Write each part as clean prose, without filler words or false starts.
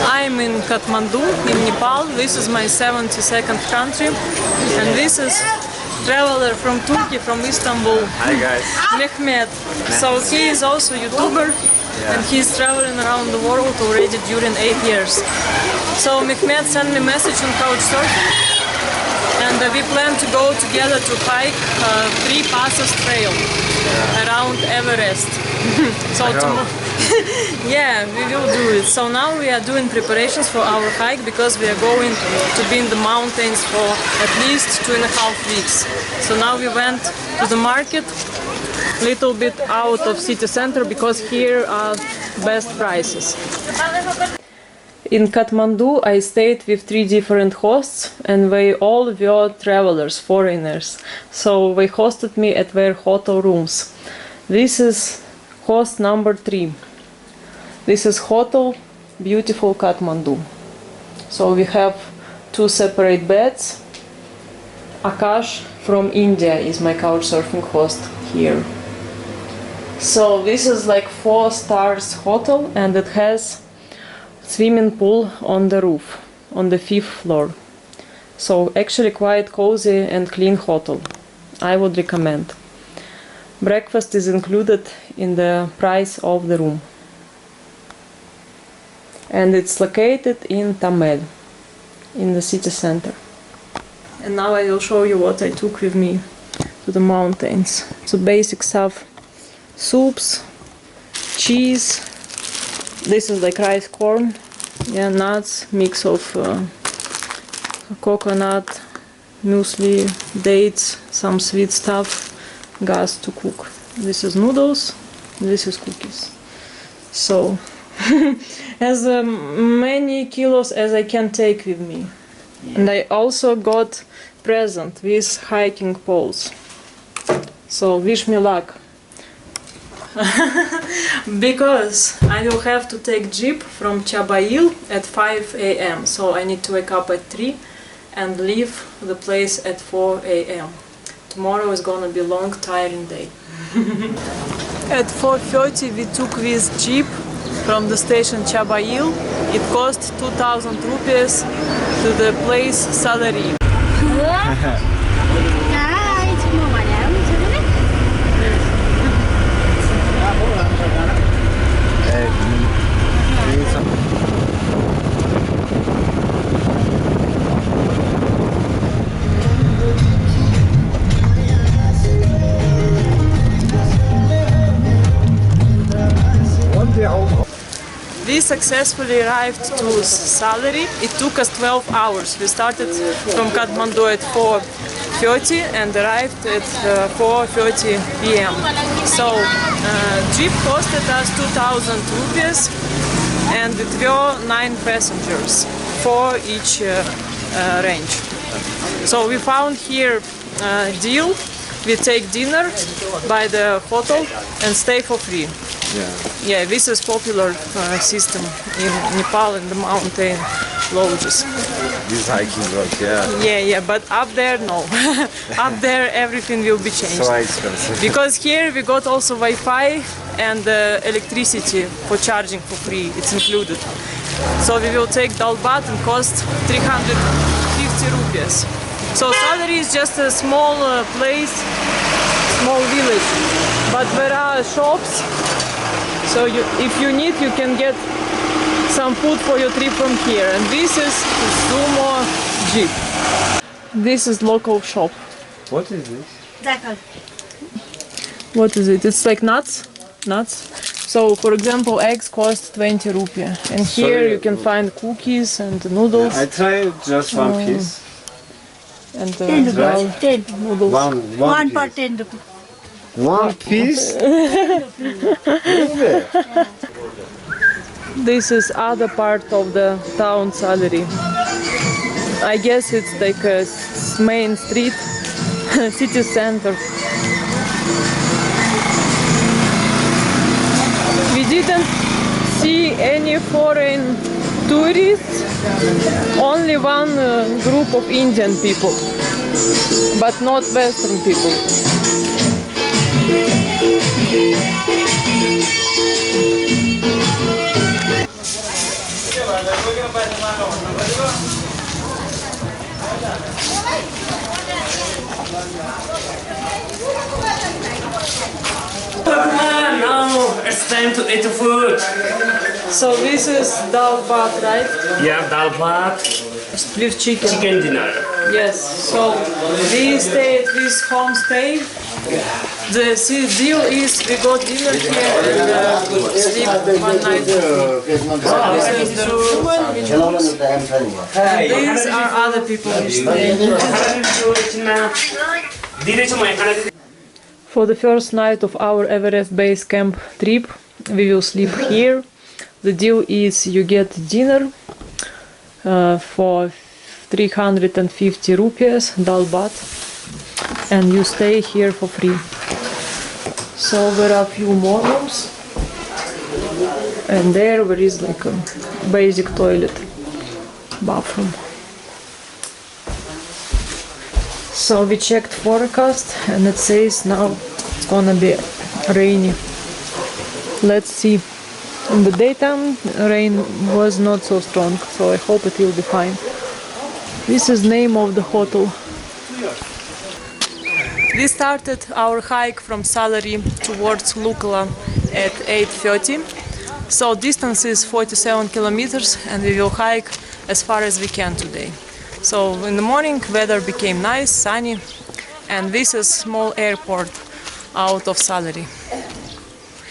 I'm in Kathmandu, in Nepal. This is my 72nd country, and this is traveler from Turkey, from Istanbul. Hi guys. Mehmet. So he is also YouTuber, and he's traveling around the world already during 8 years. So Mehmet sent me a message on Couchsurfing, and we plan to go together to hike 3 passes trail around Everest. So yeah, we will do it. So now we are doing preparations for our hike because we are going to be in the mountains for at least 2.5 weeks. So now we went to the market, little bit out of city center because here are best prices. In Kathmandu I stayed with 3 different hosts, and they all were travelers, foreigners. So they hosted me at their hotel rooms. This is host number 3. This is hotel, beautiful Kathmandu. So we have 2 separate beds. Akash from India is my couchsurfing host here. So this is like 4 stars hotel, and it has swimming pool on the roof, on the 5th floor. So actually quite cozy and clean hotel. I would recommend. Breakfast is included in the price of the room. And it's located in Tamel, in the city center. And now I will show you what I took with me to the mountains. So basic stuff: soups, cheese. This is like rice corn, yeah, nuts, mix of coconut, muesli, dates, some sweet stuff, gas to cook. This is noodles, this is cookies. So, as many kilos as I can take with me. And I also got present with hiking poles. So, wish me luck. Because I will have to take jeep from Chabail at 5 a.m. So I need to wake up at 3 and leave the place at 4 a.m. Tomorrow is gonna be a long, tiring day. At 4:30 we took this jeep from the station Chabail. It cost 2,000 rupees to the place Salleri. We successfully arrived to Salleri. It took us 12 hours. We started from Kathmandu at 4:30 and arrived at 4:30 p.m. So jeep costed us 2,000 rupees, and it were 9 passengers, 4 each range. So we found here a deal. We take dinner by the hotel and stay for free. Yeah, this is popular system in Nepal, in the mountain lodges. This hiking road, Yeah, but up there, no. Up there, everything will be changed. So expensive. Because here we got also Wi-Fi and electricity for charging for free. It's included. So we will take Dalbat and cost 350 rupees. So Salleri is just a small place, small village, but there are shops. So if you need, you can get some food for your trip from here. And this is Sumo Jeep. This is local shop. What is this? What is it? It's like nuts. So for example, eggs cost 20 rupiah. And here you can find cookies and noodles. I tried just one piece. And 10 dal, rupees. 10. noodles. One for 10 rupees. One piece? This is other part of the town Salleri. I guess it's like a main street, city center. We didn't see any foreign tourists, only one group of Indian people, but not Western people. Now it's time to eat food. So this is dal bhat, right? Yeah, dal bhat, With chicken. chicken dinner. Yes. So we stay at this homestay. The deal is we got dinner here and sleep one night. This is the room which rooms. And these are other people which stay. For the first night of our Everest base camp trip, we will sleep here. The deal is you get dinner for 350 rupees, dal bhat, and you stay here for free. So there are a few more rooms, and there is like a basic toilet, bathroom. So we checked forecast and it says now it's gonna be rainy. Let's see. In the daytime rain was not so strong, so I hope it will be fine. This is name of the hotel. We started our hike from Salleri towards Lukla at 8:30. So distance is 47 kilometers and we will hike as far as we can today. So in the morning weather became nice, sunny, and this is small airport out of Salleri.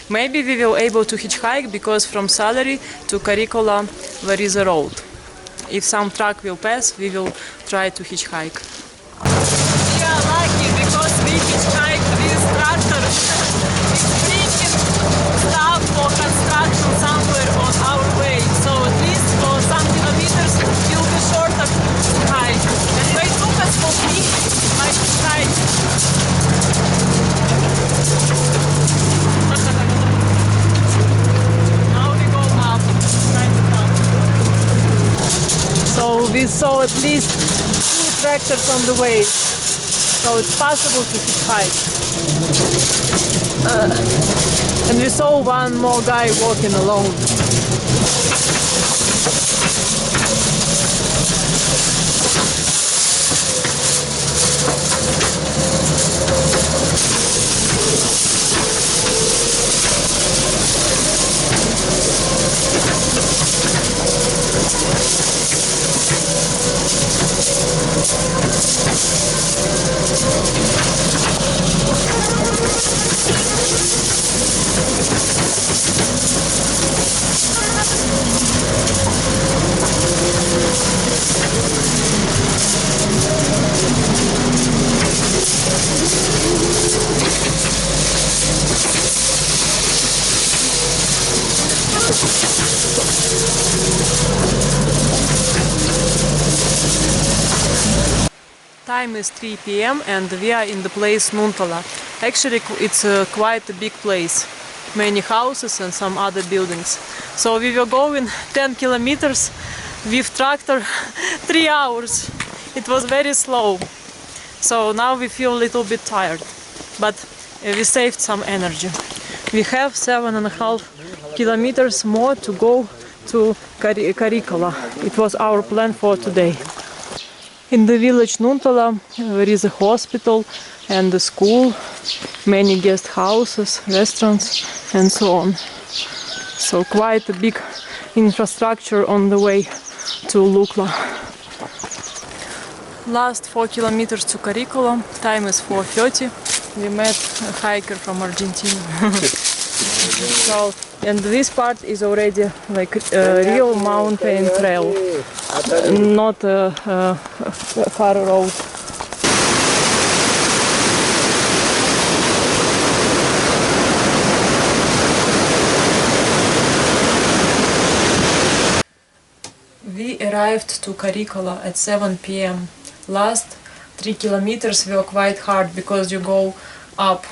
Maybe we will able to hitchhike because from Salleri to Karikola there is a road. If some truck will pass, we will try to hitchhike. We are lucky because we hitchhike this tractor. It's bringing stuff for construction somewhere on our way. So at least for some kilometers it will be shorter to hike. And they took us for free by hitchhike. Now we go up. So we saw at least 2 tractors on the way. So it's possible to hitchhike. And we saw one more guy walking alone. Time is 3 p.m. and we are in the place Nuntala. Actually it's quite a big place. Many houses and some other buildings. So we were going 10 kilometers with tractor 3 hours. It was very slow. So now we feel a little bit tired. But we saved some energy. We have 7.5 kilometers more to go to Karikola. It was our plan for today. In the village Nuntala there is a hospital and a school, many guest houses, restaurants and so on. So quite a big infrastructure on the way to Lukla. Last 4 kilometers to Karikola, time is 4:30. We met a hiker from Argentina. So, and this part is already like a real mountain trail, not a far road. We arrived to Karikola at 7 p.m. Last 3 kilometers were quite hard because you go up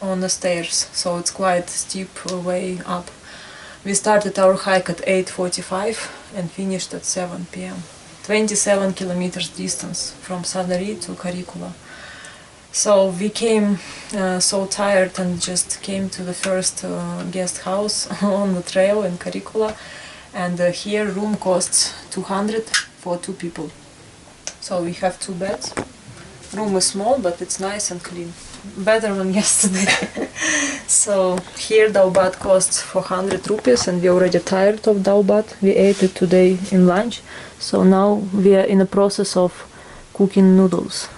on the stairs, so it's quite steep way up. We started our hike at 8:45 and finished at 7 p.m. 27 kilometers distance from Salleri to Karikola. So we came so tired and just came to the first guest house on the trail in Karikola, and here room costs 200 for 2 people. So we have 2 beds. Room is small, but it's nice and clean. Better than yesterday. So here dal bhat costs 400 rupees, and we already tired of dal bhat. We ate it today in lunch, so now we are in the process of cooking noodles.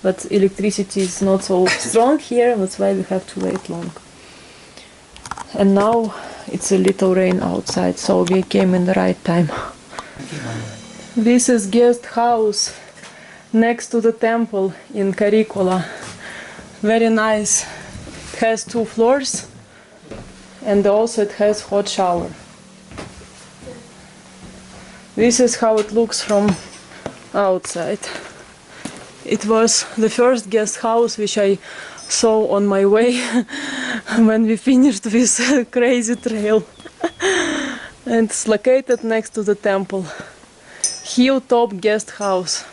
But electricity is not so strong here, that's why we have to wait long. And now it's a little rain outside, so we came in the right time. This is guest house next to the temple in Karikola. Very nice. It has 2 floors, and also it has hot shower. This is how it looks from outside. It was the first guest house which I saw on my way when we finished this crazy trail. And it's located next to the temple. Hilltop guest house.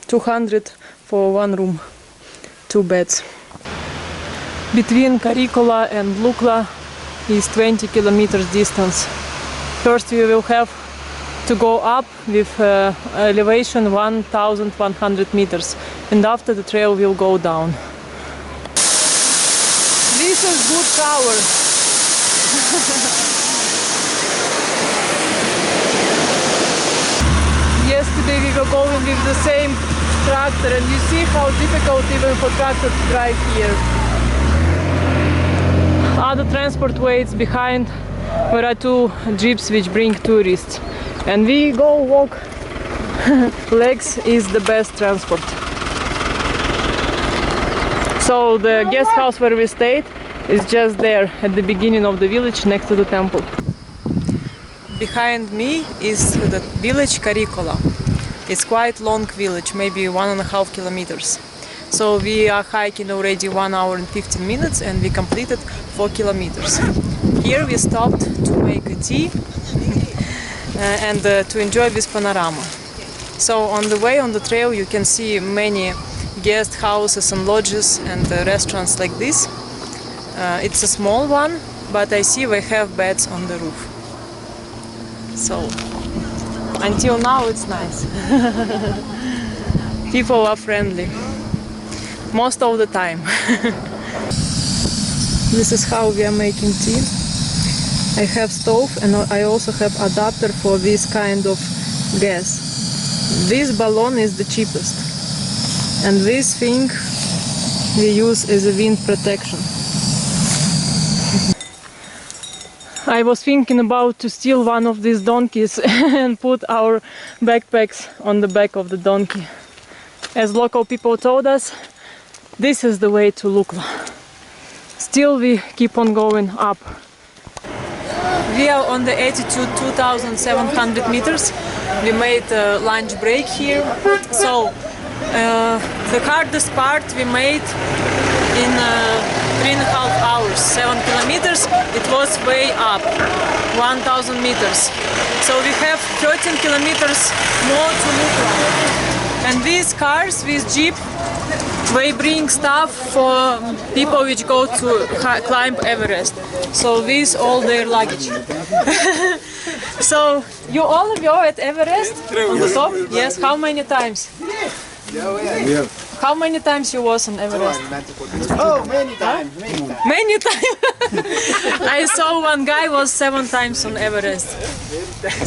200 for 1 room, 2 beds. Between Karikola and Lukla is 20 kilometers distance. First we will have to go up with elevation 1100 meters, and after the trail will go down. This is good shower. Yesterday we were going with the same tractor, and you see how difficult even for tractor to drive here. Other transport ways behind, there are 2 jeeps which bring tourists. And we go walk. Legs is the best transport. So the guest house where we stayed is just there at the beginning of the village next to the temple. Behind me is the village Karikola. It's quite long village, maybe 1.5 kilometers. So we are hiking already 1 hour and 15 minutes, and we completed 4 kilometers. Here we stopped to make a tea and to enjoy this panorama. So on the way on the trail you can see many guest houses and lodges and restaurants like this. It's a small one, but I see they have beds on the roof. So until now it's nice. People are friendly most of the time. This is how we are making tea. I have stove, and I also have adapter for this kind of gas. This balloon is the cheapest, and this thing we use as a wind protection. I was thinking about to steal one of these donkeys and put our backpacks on the back of the donkey. As local people told us, this is the way to Lukla. Still we keep on going up. We are on the altitude 2,700 meters. We made a lunch break here. So the hardest part we made in 3.5 hours, 7 kilometers. It was way up, 1,000 meters. So we have 13 kilometers more to Lukla. And these cars, this jeep, they bring stuff for people which go to climb Everest. So this all their luggage. So you all go at Everest on the top? Yes. How many times? How many times you was on Everest? Oh, many times. Many times. I saw one guy was 7 times on Everest.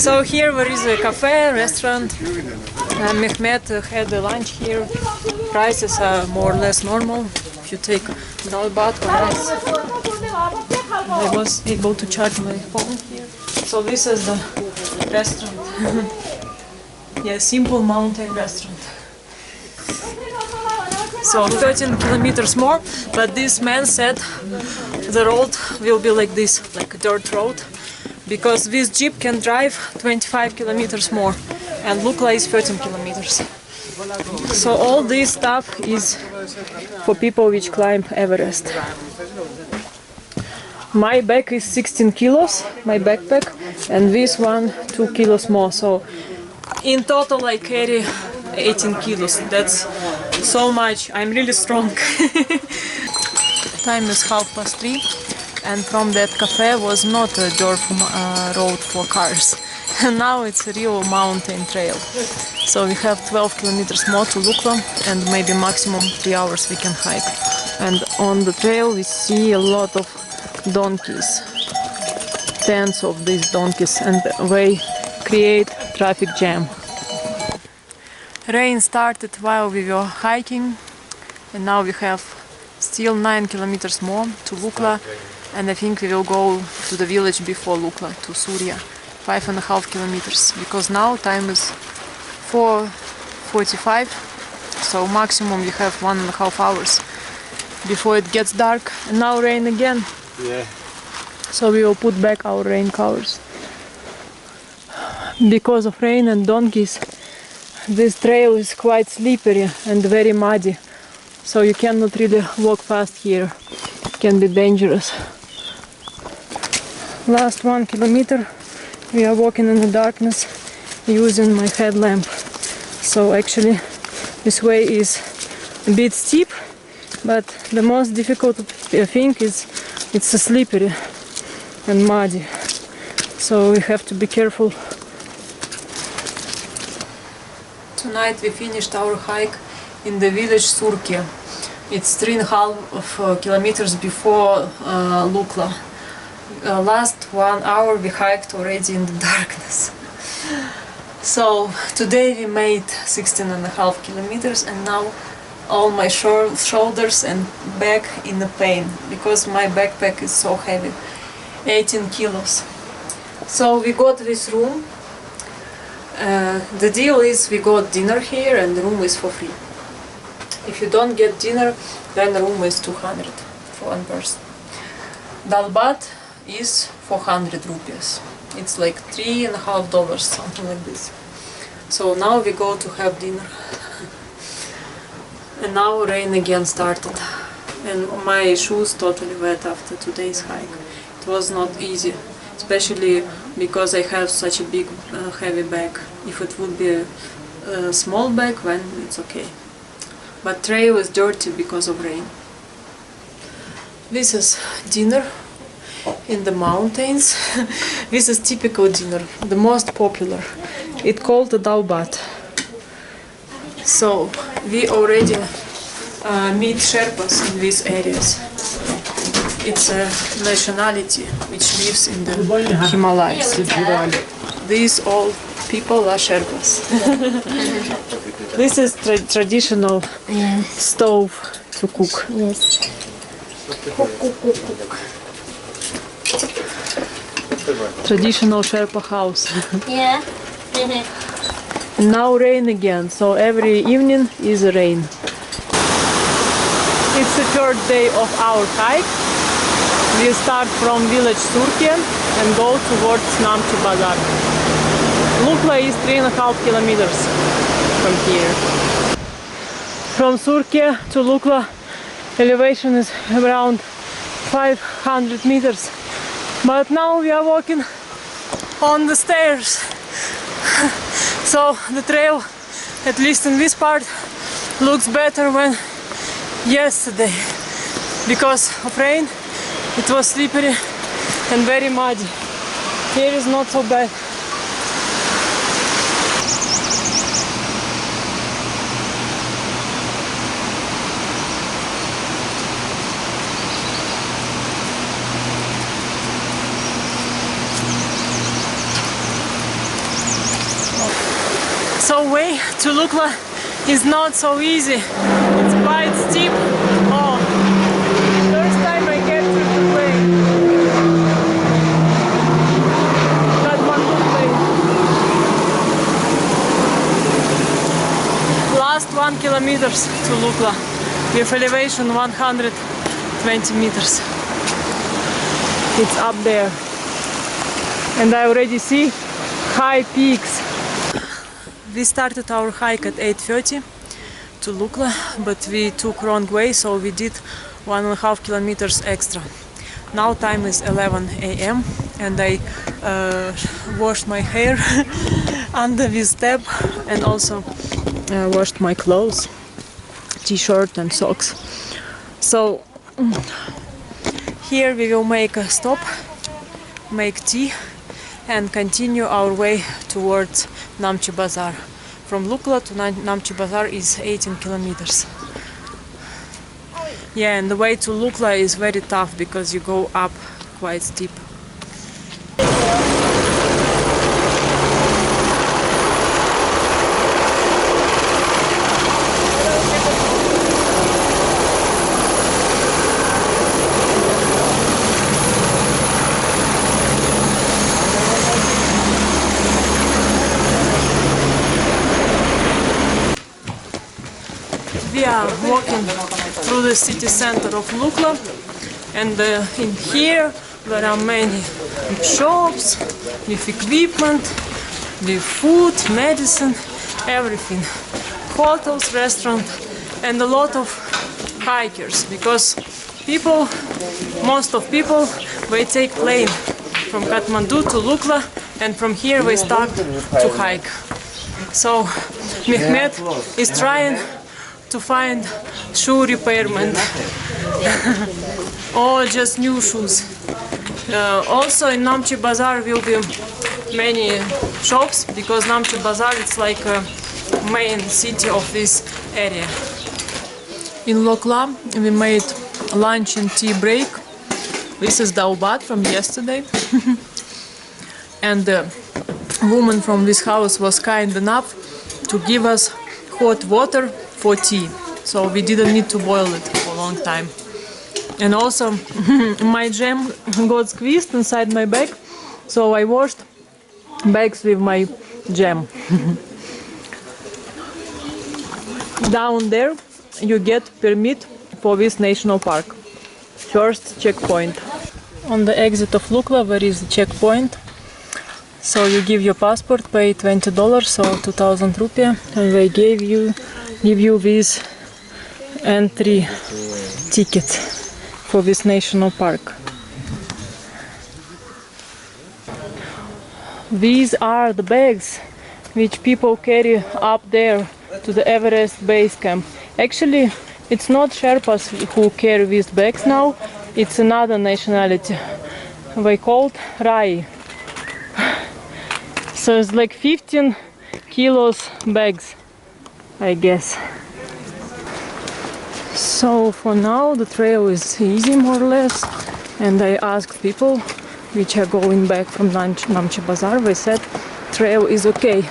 So here there is a cafe, restaurant. Mehmet had a lunch here. Prices are more or less normal. If you take dal bhat or rice. I was able to charge my phone here. So this is the restaurant. Yeah, simple mountain restaurant. So 13 kilometers more, but this man said the road will be like this, like a dirt road, because this jeep can drive 25 kilometers more, and Lukla is 13 kilometers. So all this stuff is for people which climb Everest. My bag is 16 kilos, my backpack, and this one 2 kilos more. So in total I carry 18 kilos. That's so much. I'm really strong. Time is 3:30. and from that cafe was not a dirt road for cars. And now it's a real mountain trail. So we have 12 kilometers more to Lukla, and maybe maximum 3 hours we can hike. And on the trail we see a lot of donkeys, tens of these donkeys, and they create traffic jam. Rain started while we were hiking, and now we have still 9 kilometers more to Lukla, and I think we will go to the village before Lukla, to Surya, 5.5 kilometers, because now time is 4:45, so maximum we have 1.5 hours before it gets dark. And now rain again. Yeah. So we will put back our rain covers. Because of rain and donkeys, this trail is quite slippery and very muddy, so you cannot really walk fast here. It can be dangerous. Last 1 kilometer we are walking in the darkness using my headlamp. So actually this way is a bit steep, but the most difficult thing is it's slippery and muddy, so we have to be careful. Tonight we finished our hike in the village Surke. It's 3.5 kilometers before Lukla. Last 1 hour we hiked already in the darkness. So today we made 16.5 kilometers, and now all my shoulders and back in the pain because my backpack is so heavy, 18 kilos. So we got this room. The deal is we got dinner here and the room is for free. If you don't get dinner, then the room is 200 for one person. Dalbat is 400 rupees. It's like $3.50, something like this. So now we go to have dinner. And now rain again started. And my shoes totally wet after today's hike. It was not easy, especially because I have such a big heavy bag. If it would be a small bag, then it's okay. But trail is dirty because of rain. This is dinner in the mountains. This is typical dinner, the most popular. It's called the dalbat. So we already meet Sherpas in these areas. It's a nationality which lives in the Himalayas. These all people are Sherpas. This is traditional stove to cook. Yes. Traditional Sherpa house. Yeah. Now rain again, so every evening is rain. It's the third day of our hike. We start from village Surke and go towards Namchi Bazar. Lukla is 3.5 kilometers from here. From Surke to Lukla, elevation is around 500 meters. But now we are walking on the stairs. So the trail, at least in this part, looks better than yesterday. Because of rain, it was slippery and very muddy. Here is not so bad. So way to Lukla is not so easy. It's quite steep. Oh, first time I get to the plane. Kathmandu plane. Last 1 kilometers to Lukla with elevation 120 meters. It's up there. And I already see high peaks. We started our hike at 8:30 to Lukla, but we took wrong way, so we did 1.5 kilometers extra. Now time is 11 a.m. and I washed my hair under this tap and also washed my clothes, t-shirt and socks. So Here we will make a stop, make tea, and continue our way towards Namche Bazaar. From Lukla to Namche Bazaar is 18 kilometers. Yeah, and the way to Lukla is very tough because you go up quite steep. We are walking through the city center of Lukla, and in here there are many shops with equipment, with food, medicine, everything. Hotels, restaurants, and a lot of hikers, because most of people, they take plane from Kathmandu to Lukla, and from here they start to hike. So Mehmet is trying to find shoe repairment or just new shoes. Also in Namche Bazaar will be many shops, because Namche Bazaar is like a main city of this area. In Lukla we made lunch and tea break. This is daubat from yesterday. And the woman from this house was kind enough to give us hot water for tea, so we didn't need to boil it for a long time. And also my jam got squeezed inside my bag, so I washed bags with my jam. Down there you get permit for this national park. First checkpoint. On the exit of Lukla there is a checkpoint. So you give your passport, pay $20, so 2000 rupiah, and they give you this entry ticket for this national park. These are the bags which people carry up there to the Everest base camp. Actually, it's not Sherpas who carry these bags now, it's another nationality. They called Rai. So it's like 15 kilos bags, I guess. So for now the trail is easy, more or less, and I asked people which are going back from Namche Bazaar. They said trail is okay,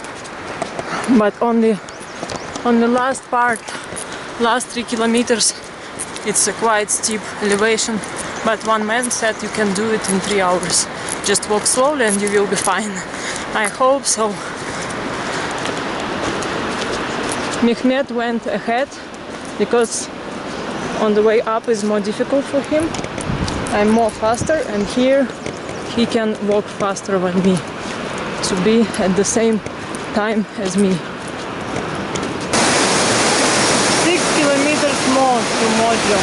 but on the last part, last 3 kilometers, it's a quite steep elevation. But one man said you can do it in 3 hours. Just walk slowly and you will be fine. I hope so. Mehmet went ahead because on the way up is more difficult for him. I'm more faster, and here he can walk faster than me to be at the same time as me. 6 kilometers more to Mojo.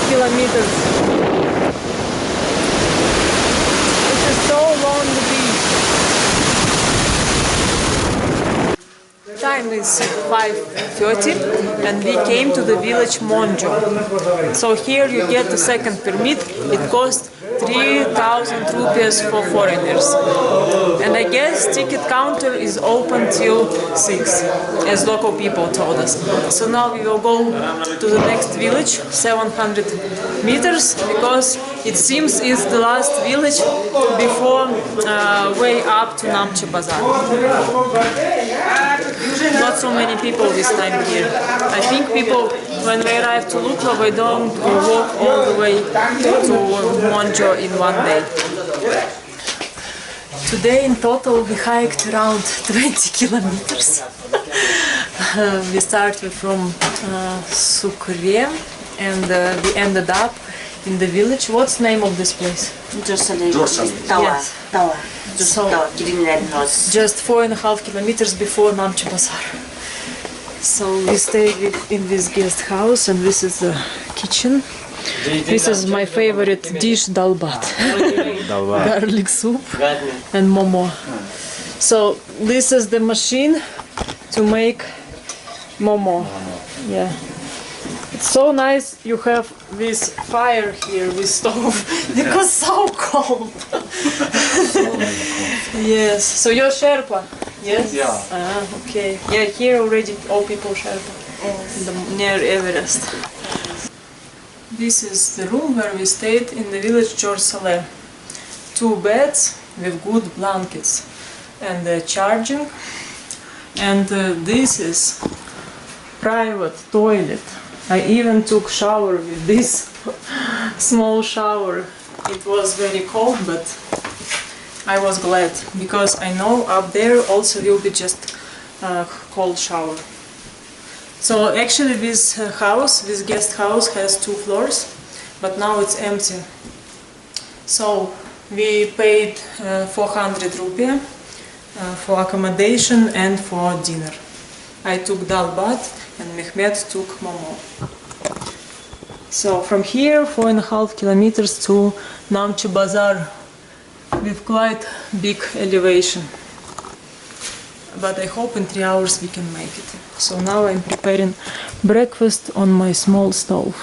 Kilometers. This is so long to be. Time is 5:30 and we came to the village Monjo. So here you get the second permit. It costs 3,000 rupees for foreigners. And I guess ticket counter is open till 6, as local people told us. So now we will go to the next village, 700 meters, because it seems it's the last village before way up to Namche Bazaar. Not so many people this time here. I think people, when they arrive to Lukla, they don't walk all the way to Monjo in one day. Today in total we hiked around 20 kilometers. We started from Salleri and we ended up in the village. What's the name of this place? Yes. So, just 4.5 kilometers before Namche Bazaar. So we stayed in this guest house, and this is the kitchen. This is my favorite dish, dal bhat. Garlic soup and momo. So this is the machine to make momo. Yeah. It's so nice you have this fire here with stove because so cold. Yes. So you're Sherpa? Yes? Yeah. Ah, okay. Yeah, here already all people Sherpa. Near Everest. This is the room where we stayed in the village church Salleri. 2 beds with good blankets and charging. And this is private toilet. I even took shower with this small shower. It was very cold, but I was glad because I know up there also will be just cold shower. So actually this house, this guest house has 2 floors, but now it's empty. So we paid 400 rupiah for accommodation and for dinner. I took dal bhat and Mehmet took momo. So from here 4.5 kilometers to Namche Bazaar with quite big elevation. But I hope in 3 hours we can make it. So now I'm preparing breakfast on my small stove.